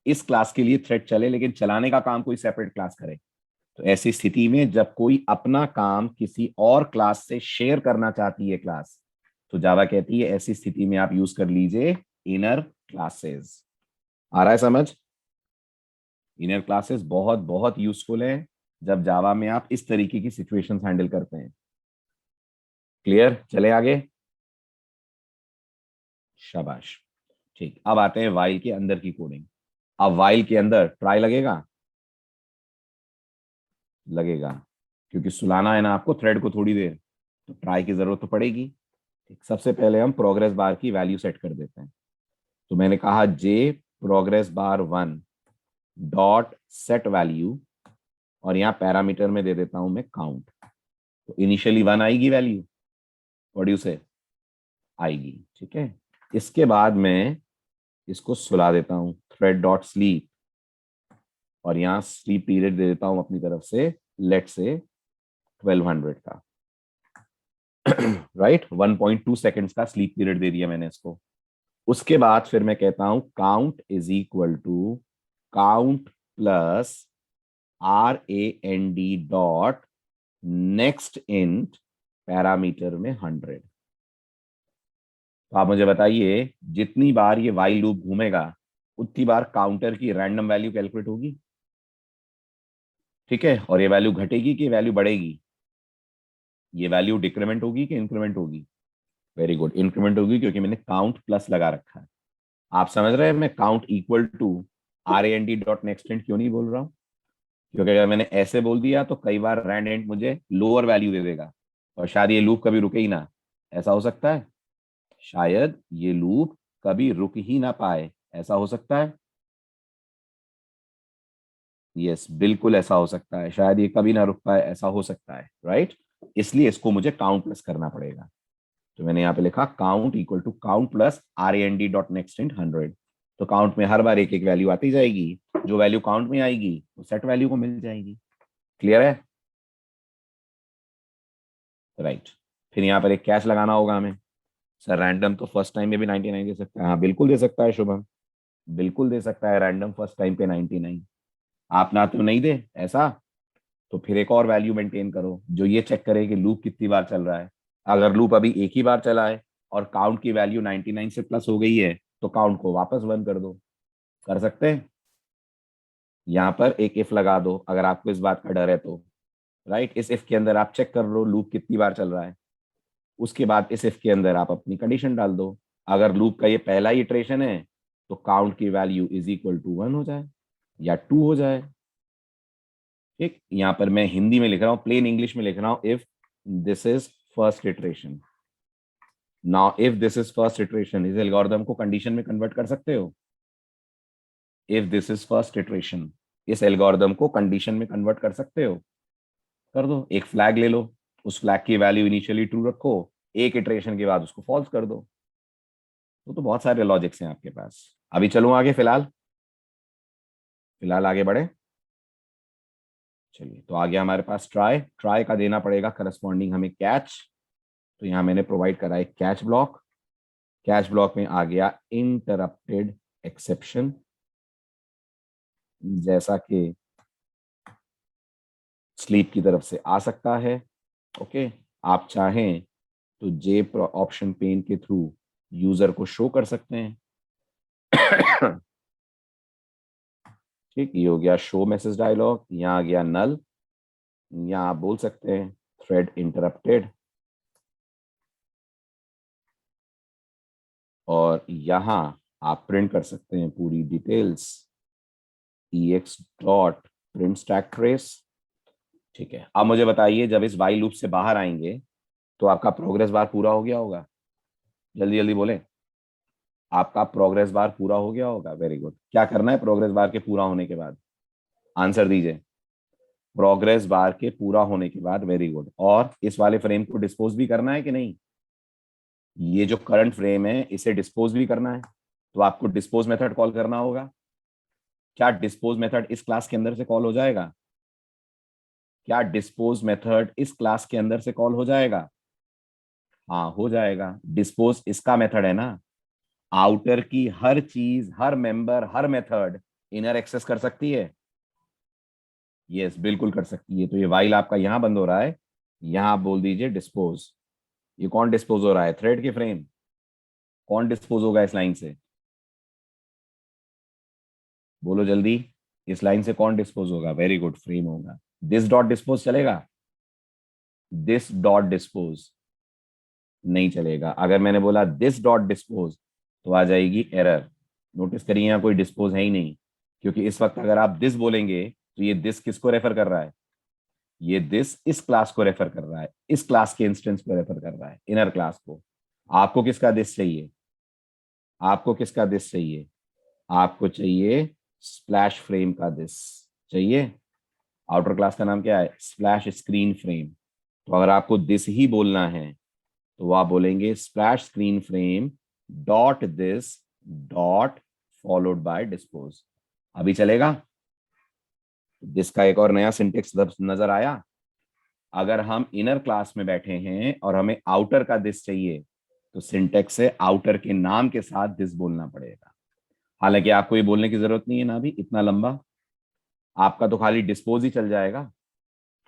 इस क्लास के लिए थ्रेड चले लेकिन चलाने का काम कोई सेपरेट क्लास करे। तो ऐसी स्थिति में जब कोई अपना काम किसी और क्लास से शेयर करना चाहती है क्लास, तो जावा कहती है ऐसी स्थिति में आप यूज कर लीजिए इनर क्लासेस। आ रहा है समझ? इनर क्लासेस बहुत बहुत यूजफुल है जब जावा में आप इस तरीके की सिचुएशंस हैंडल करते हैं। क्लियर? चले आगे। शाबाश। ठीक, अब आते हैं वाइल के अंदर की कोडिंग। अब वाइल के अंदर ट्राई लगेगा? लगेगा, क्योंकि सुलाना है ना आपको थ्रेड को थोड़ी देर, तो ट्राई की जरूरत तो पड़ेगी। ठीक, सबसे पहले हम प्रोग्रेस बार की वैल्यू सेट कर देते हैं। तो मैंने कहा J progress bar 1 dot set value, और यहाँ पैरामीटर में दे देता हूं मैं काउंट। तो इनिशियली 1 आएगी वैल्यू, व्हाट डू यू से? आएगी। ठीक है, इसके बाद मैं इसको सुला देता हूं, थ्रेड डॉट स्लीप, और यहाँ स्लीप पीरियड दे देता हूं अपनी तरफ से, लेट से 1200 का। राइट, 1.2 सेकेंड्स का स्लीप पीरियड दे दिया मैंने इसको। उसके बाद फिर मैं कहता हूं count is equal to count plus RAND dot next int parameter में 100। तो आप मुझे बताइए, जितनी बार ये वाइल लूप घूमेगा उतनी बार काउंटर की रैंडम वैल्यू कैलकुलेट होगी। ठीक है, और ये वैल्यू घटेगी कि वैल्यू बढ़ेगी? ये वैल्यू डिक्रीमेंट होगी कि इंक्रीमेंट होगी? वेरी गुड, इंक्रीमेंट होगी, क्योंकि मैंने काउंट प्लस लगा रखा है। आप समझ रहे हैं मैं count equal to RAND dot next int क्यों नहीं बोल रहा हूं? क्योंकि अगर मैंने ऐसे बोल दिया तो कई बार रैंड एंड मुझे लोअर वैल्यू दे देगा, और शायद ये लूप कभी रुके ही ना। ऐसा हो सकता है, शायद ये लूप कभी रुक ही ना पाए। ऐसा हो सकता है? यस, बिल्कुल ऐसा हो सकता है, शायद ये कभी ना रुक पाए, ऐसा हो सकता है। राइट, इसलिए इसको मुझे काउंट प्लस करना पड़ेगा। तो मैंने यहाँ पे लिखा count equal to count plus RAND dot next int 100। तो काउंट में हर बार एक एक वैल्यू आती जाएगी, जो वैल्यू काउंट में आएगी वो सेट वैल्यू को मिल जाएगी। क्लियर है? राइट। फिर यहाँ पर एक कैच लगाना होगा हमें। सर रैंडम तो फर्स्ट टाइम में भी 99 दे सकता है। हाँ बिल्कुल दे सकता है शुभम, बिल्कुल दे सकता है रैंडम फर्स्ट टाइम पे 99। आप ना तो नहीं दे ऐसा, तो फिर एक और वैल्यू मेंटेन करो जो ये चेक करे कि लूप कितनी बार चल रहा है। अगर लूप अभी एक ही बार चला है और काउंट की वैल्यू 99 से प्लस हो गई है तो काउंट को वापस 1 कर दो। कर सकते हैं। यहाँ पर एक इफ लगा दो अगर आपको इस बात का डर है तो। राइट, इस इफ के अंदर आप चेक कर लो लूप कितनी बार चल रहा है। उसके बाद इस इफ के अंदर आप अपनी कंडीशन डाल दो। अगर लूप का ये पहला ही इटरेशन है तो काउंट की वैल्यू इज इक्वल टू 1 हो जाए या 2 हो जाए। ठीक, यहाँ पर मैं हिंदी में लिख रहा हूँ, प्लेन इंग्लिश में लिख रहा हूँ। If this is first iteration, now if this is first iteration, इस एल्गोरिथम को कंडीशन में कन्वर्ट कर सकते हो। If this is first iteration, इस एल्गोरिथम को कंडीशन में कन्वर्ट कर सकते हो। कर दो, एक फ्लैग ले लो, उस फ्लैग की वैल्यू इनिशियली ट्रू रखो, एक इटरेशन के बाद उसको फॉल्स कर दो। तो बहुत सारे लॉजिक्स हैं आपके पास। अभी चलूं आगे, फिलहाल फिलहाल आगे बढ़े। चलिए, तो आगे हमारे पास ट्राई, ट्राई का देना पड़ेगा करस्पॉन्डिंग हमें कैच। तो यहाँ मैंने प्रोवाइड करा एक कैच ब्लॉक। कैच ब्लॉक में आ गया इंटरप्टेड एक्सेप्शन, जैसा कि स्लीप की तरफ से आ सकता है। ओके, आप चाहें तो जे ऑप्शन पेन के थ्रू यूजर को शो कर सकते हैं। ठीक, ये हो गया शो मैसेज डायलॉग। यहाँ आ गया नल, यहाँ आप बोल सकते हैं थ्रेड इंटरप्टेड, और यहाँ आप प्रिंट कर सकते हैं पूरी details, ex dot print stack trace. ठीक है, अब मुझे बताइए जब इस वाइल लूप से बाहर आएंगे तो आपका प्रोग्रेस बार पूरा हो गया होगा। जल्दी जल्दी बोले, आपका प्रोग्रेस बार पूरा हो गया होगा। Very good. क्या करना है प्रोग्रेस बार के पूरा होने के बाद? आंसर दीजिए। प्रोग्रेस बार के पूरा होने के बाद, वेरी गुड। और इस वाले फ्रेम को डिस्पोज भी करना है कि नहीं? ये जो करंट फ्रेम है इसे डिस्पोज भी करना है, तो आपको डिस्पोज मेथड कॉल करना होगा। क्या डिस्पोज मेथड इस क्लास के अंदर से कॉल हो जाएगा? क्या डिस्पोज मेथड इस क्लास के अंदर से कॉल हो जाएगा? हाँ हो जाएगा। डिस्पोज इसका मेथड है ना। आउटर की हर चीज, हर मेंबर, हर मेथड इनर एक्सेस कर सकती है। यस, बिल्कुल कर सकती है। तो ये वाइल आपका यहां बंद हो रहा है, यहां आप बोल दीजिए डिस्पोज। ये कौन डिस्पोज हो रहा है? थ्रेड के फ्रेम। कौन डिस्पोज होगा इस लाइन से? बोलो जल्दी, इस लाइन से कौन डिस्पोज होगा? वेरी गुड, फ्रेम होगा। दिस डॉट डिस्पोज चलेगा? दिस डॉट डिस्पोज नहीं चलेगा। अगर मैंने बोला दिस डॉट डिस्पोज तो आ जाएगी एरर। नोटिस करिए यहाँ कोई डिस्पोज है ही नहीं, क्योंकि इस वक्त अगर आप दिस बोलेंगे तो ये दिस किसको रेफर कर रहा है? ये दिस इस क्लास को रेफर कर रहा है, इस क्लास के इंस्टेंस को रेफर कर रहा है, इनर क्लास को। आपको किसका दिस चाहिए? आपको किसका दिस चाहिए? आपको चाहिए स्प्लैश फ्रेम का दिस चाहिए। आउटर क्लास का नाम क्या है? Splash screen frame. तो अगर आपको दिस ही बोलना है तो आप बोलेंगे splash screen frame dot this dot followed by dispose. अभी चलेगा? दिस का एक और नया सिंटेक्स नजर आया। अगर हम इनर क्लास में बैठे हैं और हमें आउटर का दिस चाहिए तो सिंटेक्स से आउटर के नाम के साथ दिस बोलना पड़ेगा। हालांकि आपको ये बोलने की जरूरत नहीं है ना, अभी इतना लंबा आपका तो खाली डिस्पोज ही चल जाएगा।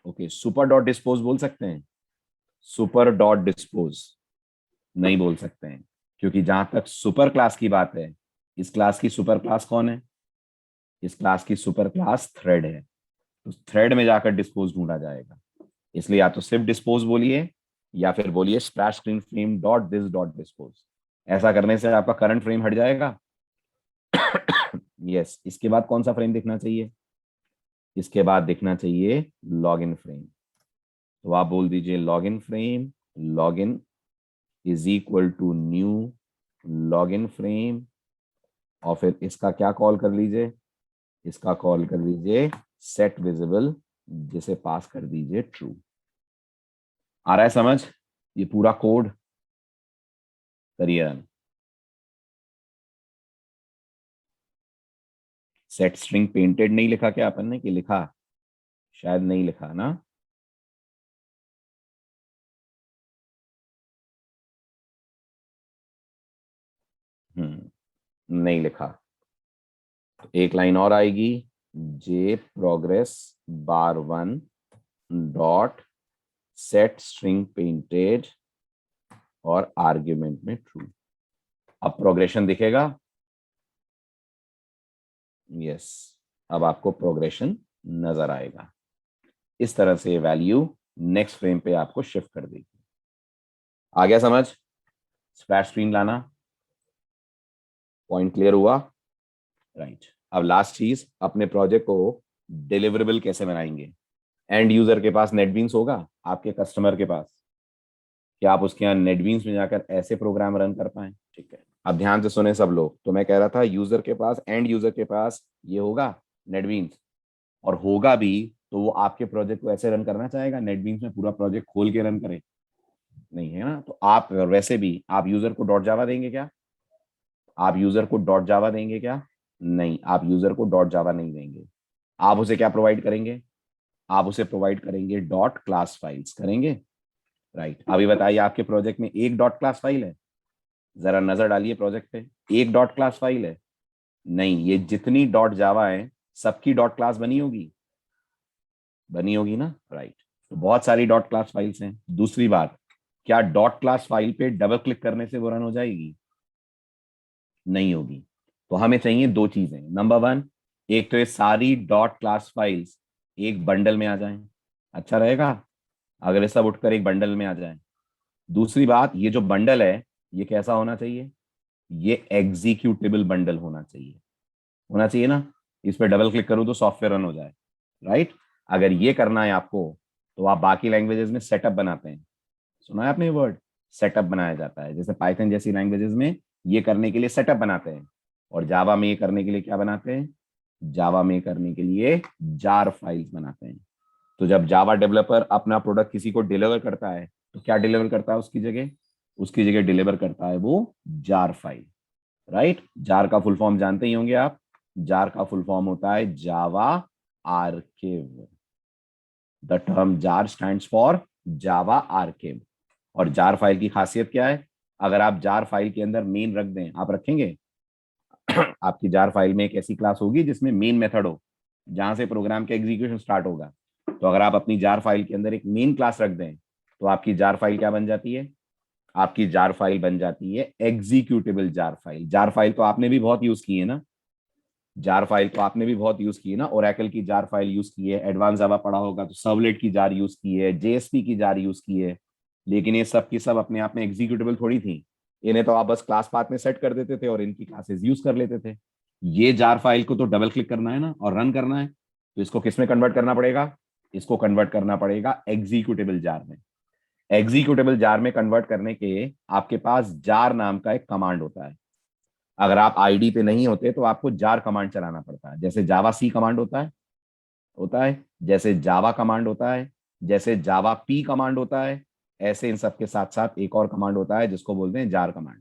ओके, सुपर डॉट डिस्पोज बोल सकते हैं? सुपर डॉट डिस्पोज नहीं बोल सकते हैं, क्योंकि जहां तक सुपर क्लास की बात है, इस क्लास की सुपर क्लास कौन है? इस क्लास की सुपर क्लास थ्रेड है। तो थ्रेड में जाकर डिस्पोज ढूंढा जाएगा। इसलिए या तो सिर्फ डिस्पोज बोलिए या फिर बोलिए splash screen frame dot this dot dispose. ऐसा करने से आपका करंट फ्रेम हट जाएगा। यस, इसके बाद कौन सा फ्रेम दिखना चाहिए? इसके बाद दिखना चाहिए लॉग इन फ्रेम। तो आप बोल दीजिए log in frame, log in is equal to new log in frame, और फिर इसका क्या कॉल कर लीजिए? इसका कॉल कर लीजिए सेट विजिबल, जिसे पास कर दीजिए ट्रू। आ रहा है समझ? ये पूरा कोड करिए। सेट स्ट्रिंग पेंटेड नहीं लिखा क्या अपन ने, कि लिखा? शायद नहीं लिखा ना। नहीं लिखा। तो एक लाइन और आएगी, J progress bar one dot set string painted और आर्ग्यूमेंट में ट्रू। अब प्रोग्रेशन दिखेगा, यस, अब आपको प्रोग्रेशन नजर आएगा। इस तरह से वैल्यू नेक्स्ट फ्रेम पे आपको शिफ्ट कर देगी। आ गया समझ? स्प्लैश स्क्रीन लाना, पॉइंट क्लियर हुआ? राइट। अब लास्ट चीज, अपने प्रोजेक्ट को डिलीवरेबल कैसे बनाएंगे। एंड यूजर के पास नेटबीन्स होगा, आपके कस्टमर के पास, कि आप उसके यहाँ नेटबीन्स में जाकर ऐसे प्रोग्राम रन कर पाए। ठीक है, अब ध्यान से सुने सब लोग। तो मैं कह रहा था यूजर के पास, एंड यूजर के पास ये होगा नेटबीन्स, और होगा भी तो वो आपके प्रोजेक्ट को ऐसे रन करना चाहेगा नेटबीन्स में पूरा प्रोजेक्ट खोल के रन करे? नहीं है ना। तो आप वैसे भी आप यूजर को डॉट जावा देंगे क्या? आप यूजर को डॉट जावा देंगे क्या? नहीं, आप यूजर को डॉट जावा नहीं देंगे। आप उसे क्या प्रोवाइड करेंगे? आप उसे प्रोवाइड करेंगे डॉट क्लास फाइल्स करेंगे। राइट। अभी बताइए, आपके प्रोजेक्ट में एक डॉट क्लास फाइल है? जरा नजर डालिए प्रोजेक्ट पे, एक डॉट क्लास फाइल है? नहीं, ये जितनी डॉट जावा है सबकी डॉट क्लास बनी होगी, बनी होगी ना। राइट। तो बहुत सारी डॉट क्लास फाइल्स हैं। दूसरी बात, क्या डॉट क्लास फाइल पे डबल क्लिक करने से वो रन हो जाएगी? नहीं होगी। तो हमें चाहिए दो चीजें। नंबर वन, एक तो ये सारी डॉट क्लास फाइल्स एक बंडल में आ जाएं, अच्छा रहेगा अगर ये सब उठकर एक बंडल में आ जाए। दूसरी बात, ये जो बंडल है ये कैसा होना चाहिए? ये एग्जीक्यूटेबल बंडल होना चाहिए, होना चाहिए ना। इस पर डबल क्लिक करूं तो सॉफ्टवेयर रन हो जाए। राइट। अगर ये करना है आपको, तो आप बाकी लैंग्वेजेस में सेटअप बनाते हैं। सुना है आपने ये वर्ड? सेटअप बनाया जाता है। जैसे पाइथन जैसी लैंग्वेजेस में ये करने के लिए सेटअप बनाते हैं, और जावा में ये करने के लिए क्या बनाते हैं? जावा में करने के लिए जार फाइल्स बनाते हैं। तो जब जावा डेवलपर अपना प्रोडक्ट किसी को डिलीवर करता है, तो क्या डिलीवर करता है उसकी जगह? उसकी जगह डिलीवर करता है वो जार फाइल। राइट। जार का फुल फॉर्म जानते ही होंगे आप। जार का फुल फॉर्म होता है Java archive. The term JAR stands for Java archive. और जार फाइल की खासियत क्या है? अगर आप जार फाइल के अंदर मेन रख दें, आप रखेंगे? आपकी जार फाइल में एक ऐसी क्लास होगी जिसमें मेन मेथड हो, जहां से प्रोग्राम का एग्जीक्यूशन स्टार्ट होगा। तो अगर आप अपनी जार फाइल के अंदर एक मेन क्लास रख दें, तो आपकी जार फाइल क्या बन जाती है? आपकी जार फाइल बन जाती है executable jar file. Jar file तो आपने भी बहुत यूज की है ना, जार फाइल तो आपने भी बहुत यूज की है ना। ओरेकल की जार फाइल यूज की है, एडवांस जावा पढ़ा होगा तो सर्वलेट की जार यूज की है, जेएसपी की जार यूज की है। लेकिन ये सब की सब अपने आप में एग्जीक्यूटेबल थोड़ी थी। इन्हें तो आप बस क्लास पाथ में सेट कर देते थे और इनकी क्लासेस यूज कर लेते थे। ये जार फाइल को तो डबल क्लिक करना है ना और रन करना है, तो इसको किस में कन्वर्ट करना पड़ेगा? इसको कन्वर्ट करना पड़ेगा एग्जीक्यूटेबल जार में। एग्जीक्यूटेबल जार में कन्वर्ट करने के आपके पास जार नाम का एक कमांड होता है। अगर आप आईडी पे नहीं होते तो आपको जार कमांड चलाना पड़ता है। जैसे जावा सी कमांड होता है, जैसे जावा कमांड होता है, जैसे जावा पी कमांड होता है, ऐसे इन सब के साथ साथ एक और कमांड होता है जिसको बोलते हैं जार कमांड।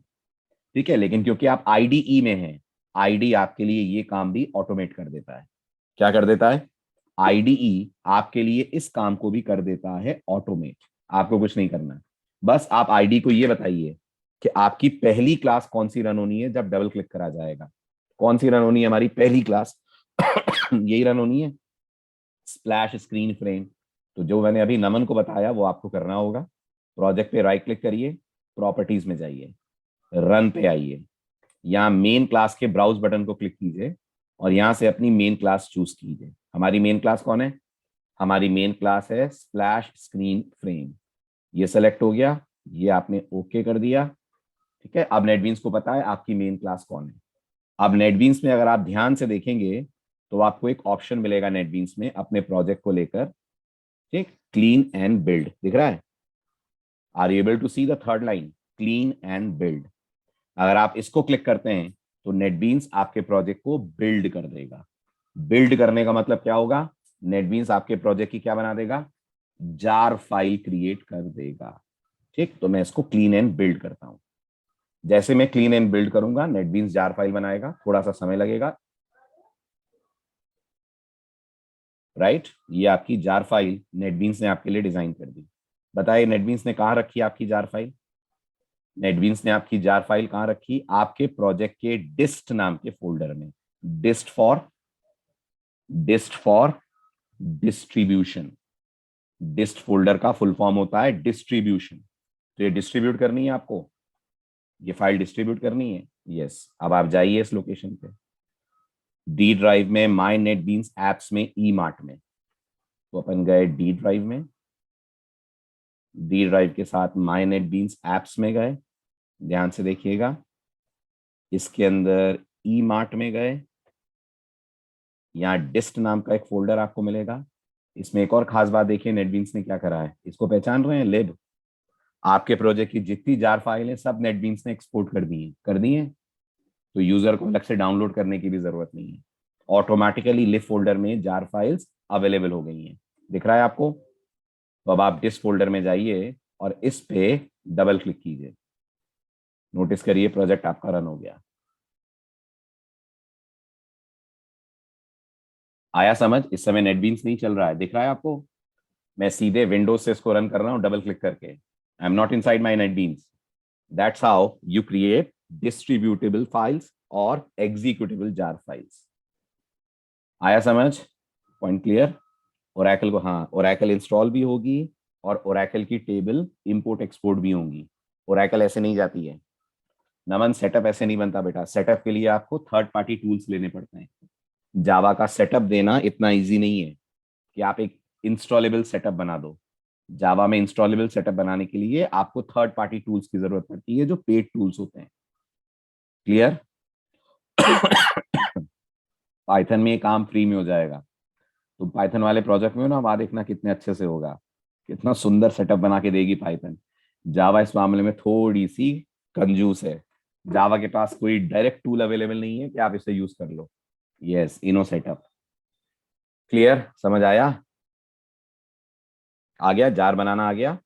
ठीक है, लेकिन क्योंकि आप आईडीई में हैं, आईडी आपके लिए ये काम भी ऑटोमेट कर देता है। क्या कर देता है? आईडीई आपके लिए इस काम को भी कर देता है ऑटोमेट। आपको कुछ नहीं करना है, बस आप आईडी को ये बताइए कि आपकी पहली क्लास कौन सी रन होनी है जब डबल क्लिक करा जाएगा। कौन सी रन होनी है हमारी पहली क्लास? यही रन होनी है, स्प्लैश स्क्रीन फ्रेम। तो जो मैंने अभी नमन को बताया वो आपको करना होगा। प्रोजेक्ट पे राइट क्लिक करिए, प्रॉपर्टीज में जाइए, रन पे आइए, यहाँ मेन क्लास के ब्राउज बटन को क्लिक कीजिए और यहाँ से अपनी मेन क्लास चूज कीजिए। हमारी मेन क्लास कौन है? हमारी मेन क्लास है स्प्लैश स्क्रीन फ्रेम। ये सेलेक्ट हो गया, ये आपने ओके कर दिया। ठीक है, अब नेटबीन्स को पता है आपकी मेन क्लास कौन है। अब नेटबीन्स में अगर आप ध्यान से देखेंगे तो आपको एक ऑप्शन मिलेगा नेटबीन्स में अपने प्रोजेक्ट को लेकर। ठीक, क्लीन एंड बिल्ड दिख रहा है? Are you able to see the third line, clean and build? अगर आप इसको क्लिक करते हैं तो नेटबीन्स आपके प्रोजेक्ट को बिल्ड कर देगा। बिल्ड करने का मतलब क्या होगा? नेटबीन्स आपके प्रोजेक्ट की क्या बना देगा? जार फाइल क्रिएट कर देगा। ठीक, तो मैं इसको क्लीन एंड बिल्ड करता हूं। जैसे मैं क्लीन एंड बिल्ड करूंगा नेटबीन्स जार फाइल बनाएगा, थोड़ा सा समय लगेगा। राइट, ये आपकी जार फाइल नेटबीन्स ने आपके लिए डिजाइन कर दी। बताइए नेटबीन्स ने कहाँ रखी है आपकी जार फाइल? नेटबीन्स ने आपकी जार फाइल कहां रखी? आपके प्रोजेक्ट के डिस्ट नाम के फोल्डर में। डिस्ट फॉर डिस्ट्रीब्यूशन। डिस्ट फोल्डर का फुल फॉर्म होता है डिस्ट्रीब्यूशन। तो ये डिस्ट्रीब्यूट करनी है आपको, ये फाइल डिस्ट्रीब्यूट करनी है। यस, अब आप जाइए इस लोकेशन पे, डी ड्राइव में, माई नेट बीन्स एप्स में, ई मार्ट में। तो अपन गए डी ड्राइव में, डी ड्राइव के साथ माई नेट बीन्स एप्स में गए, ध्यान से देखिएगा, इसके अंदर ई मार्ट में गए, यहाँ डिस्ट नाम का एक फोल्डर आपको मिलेगा। इसमें एक और खास बात देखिए, नेटबीन्स ने क्या करा है, इसको पहचान रहे हैं? लिब। आपके प्रोजेक्ट की जितनी जार फाइल है सब नेटबीन्स ने एक्सपोर्ट कर दी है। तो यूजर को अलग से डाउनलोड करने की भी जरूरत नहीं है, ऑटोमेटिकली लिब फोल्डर में जार फाइल्स अवेलेबल हो गई हैं। दिख रहा है आपको? तो अब आप डिस्ट फोल्डर में जाइए और इस पे डबल क्लिक कीजिए, नोटिस करिए प्रोजेक्ट आपका रन हो गया। आया समझ? इस समय नेटबीन्स नहीं चल रहा है, दिख रहा है आपको? मैं सीधे विंडोज से इसको रन कर रहा हूं डबल क्लिक करके। I am not inside my NetBeans. That's how you create distributable files और एग्जीक्यूटेबल जार फाइल्स। आया समझ? Point clear? ओरेकल को, हाँ, ओरेकल इंस्टॉल भी होगी और ओरेकल की टेबल इंपोर्ट एक्सपोर्ट भी होंगी। ओरेकल ऐसे नहीं जाती है नमन, सेटअप ऐसे नहीं बनता बेटा। सेटअप के लिए आपको थर्ड पार्टी टूल्स लेने पड़ते हैं। जावा का सेटअप देना इतना इजी नहीं है कि आप एक इंस्टॉलेबल सेटअप बना दो। जावा में इंस्टॉलेबल सेटअप बनाने के लिए आपको थर्ड पार्टी टूल्स की जरूरत पड़ती है, जो पेड टूल्स होते हैं। क्लियर? पाइथन में ये काम फ्री में हो जाएगा। तो पाइथन वाले प्रोजेक्ट में ना, वहां देखना कितने अच्छे से होगा, कितना सुंदर सेटअप बना के देगी पाइथन। जावा इस मामले में थोड़ी सी कंजूस है। जावा के पास कोई डायरेक्ट टूल अवेलेबल नहीं है कि आप इसे यूज कर लो। यस, इनो सेटअप। क्लियर? समझ आया? आ गया? जार बनाना आ गया?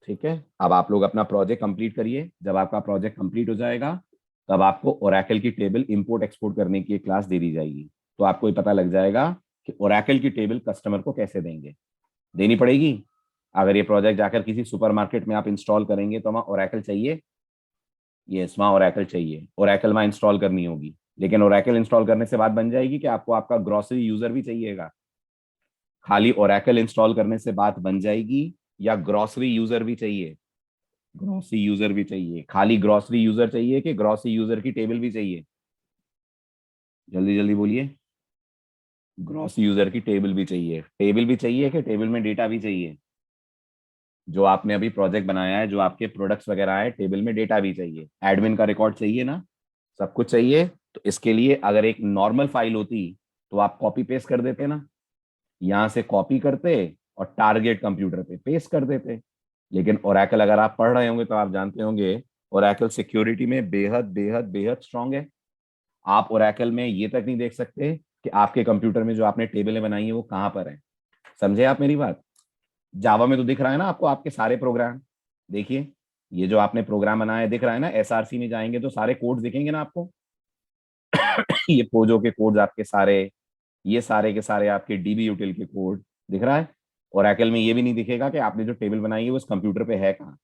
ठीक है, अब आप लोग अपना प्रोजेक्ट कंप्लीट करिए। जब आपका प्रोजेक्ट कंप्लीट हो जाएगा तब आपको ओरेकल की टेबल इंपोर्ट एक्सपोर्ट करने की एक क्लास दे दी जाएगी। तो आपको ये पता लग जाएगा कि ओरेकल की टेबल कस्टमर को कैसे देंगे, देनी पड़ेगी। अगर ये प्रोजेक्ट जाकर किसी सुपरमार्केट में आप इंस्टॉल करेंगे तो वहाँ ओरेकल चाहिए। यस, वहाँ ओरेकल चाहिए, ओरेकल वहाँ इंस्टॉल करनी होगी। लेकिन ओरेकल इंस्टॉल करने से बात बन जाएगी कि आपको आपका ग्रोसरी यूजर भी चाहिएगा। खाली ओरेकल इंस्टॉल करने से बात बन जाएगी या ग्रोसरी यूजर भी चाहिए? ग्रोसरी यूजर भी चाहिए। खाली ग्रोसरी यूजर चाहिए कि ग्रोसरी यूजर की टेबल भी चाहिए? जल्दी जल्दी बोलिए। ग्रोसरी यूजर की टेबल भी चाहिए। टेबल भी चाहिए कि टेबल में डेटा भी चाहिए? जो आपने अभी प्रोजेक्ट बनाया है, जो आपके प्रोडक्ट्स वगैरह है, टेबल में डेटा भी चाहिए, एडमिन का रिकॉर्ड चाहिए ना, सब कुछ चाहिए। तो इसके लिए अगर एक नॉर्मल फाइल होती तो आप कॉपी पेस्ट कर देते ना, यहां से कॉपी करते और टारगेट कंप्यूटर पे पेस्ट कर देते। लेकिन ओरेकल अगर आप पढ़ रहे होंगे तो आप जानते होंगे ओरेकल सिक्योरिटी में बेहद बेहद बेहद स्ट्रांग है। आप ओरेकल में ये तक नहीं देख सकते कि आपके कंप्यूटर में जो आपने टेबलें बनाई है वो कहां पर है। समझे आप मेरी बात? जावा में तो दिख रहा है ना आपको, आपके सारे प्रोग्राम देखिए, ये जो आपने प्रोग्राम बनाया है दिख रहा है ना। एसआरसी में जाएंगे तो सारे कोड्स दिखेंगे ना आपको। ये पोजो के कोड्स आपके सारे, ये सारे के सारे आपके डीबी यूटिल के कोड दिख रहा है। ओरेकल में ये भी नहीं दिखेगा कि आपने जो टेबल बनाई है वो उस कंप्यूटर पे है कहाँ।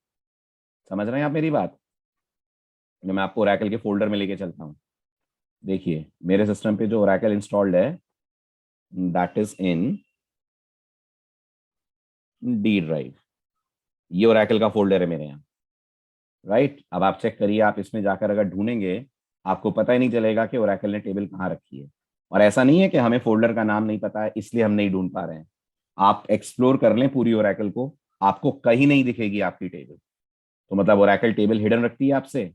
समझ रहे हैं आप मेरी बात? मैं आपको ओरेकल के फोल्डर में लेके चलता हूँ। देखिए मेरे सिस्टम पे जो ओरेकल इंस्टॉल्ड है, that is in D drive. ये ओरेकल का फोल्डर है मेरे यहाँ। राइट, अब आप चेक करिए, आप इसमें जाकर अगर ढूंढेंगे आपको पता ही नहीं चलेगा कि ओरेकल ने टेबल कहाँ रखी है। और ऐसा नहीं है कि हमें फोल्डर का नाम नहीं पता है इसलिए हम नहीं ढूंढ पा रहे हैं। आप एक्सप्लोर कर लें पूरी ओरेकल को, आपको कहीं नहीं दिखेगी आपकी टेबल। तो मतलब ओरेकल टेबल हिडन रखती है आपसे?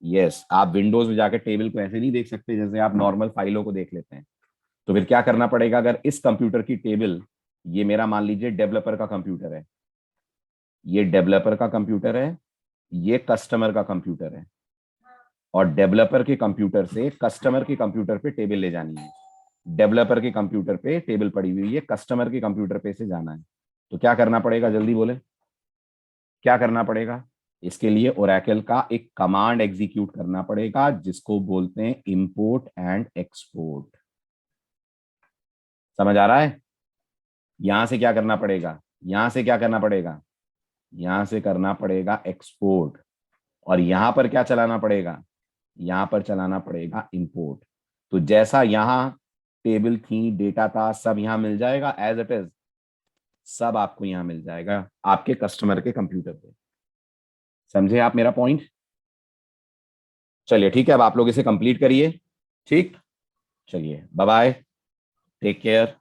यस, आप विंडोज में जाकर टेबल को ऐसे नहीं देख सकते जैसे आप नॉर्मल फाइलों को देख लेते हैं। तो फिर क्या करना पड़ेगा? अगर इस कंप्यूटर की टेबल, ये मेरा मान लीजिए डेवलपर का कंप्यूटर है, ये डेवलपर का कंप्यूटर है, ये कस्टमर का कंप्यूटर है, और डेवलपर के कंप्यूटर से कस्टमर के कंप्यूटर पे टेबल ले जानी है। डेवलपर के कंप्यूटर पे टेबल पड़ी हुई है, कस्टमर के कंप्यूटर पे से जाना है। तो क्या करना पड़ेगा, जल्दी बोले, क्या करना पड़ेगा? इसके लिए ओरेकल का एक कमांड एग्जीक्यूट करना पड़ेगा जिसको बोलते हैं इंपोर्ट एंड एक्सपोर्ट। समझ आ रहा है? यहां से क्या करना पड़ेगा, यहां से क्या करना पड़ेगा? यहां से करना पड़ेगा एक्सपोर्ट, और यहां पर क्या चलाना पड़ेगा, यहां पर चलाना पड़ेगा इंपोर्ट। तो जैसा यहां टेबल थी, डेटा था, सब यहां मिल जाएगा एज इट इज, सब आपको यहां मिल जाएगा आपके कस्टमर के कंप्यूटर पे। समझे आप मेरा पॉइंट? चलिए ठीक है, अब आप लोग इसे कंप्लीट करिए। ठीक, चलिए बाय बाय, टेक केयर।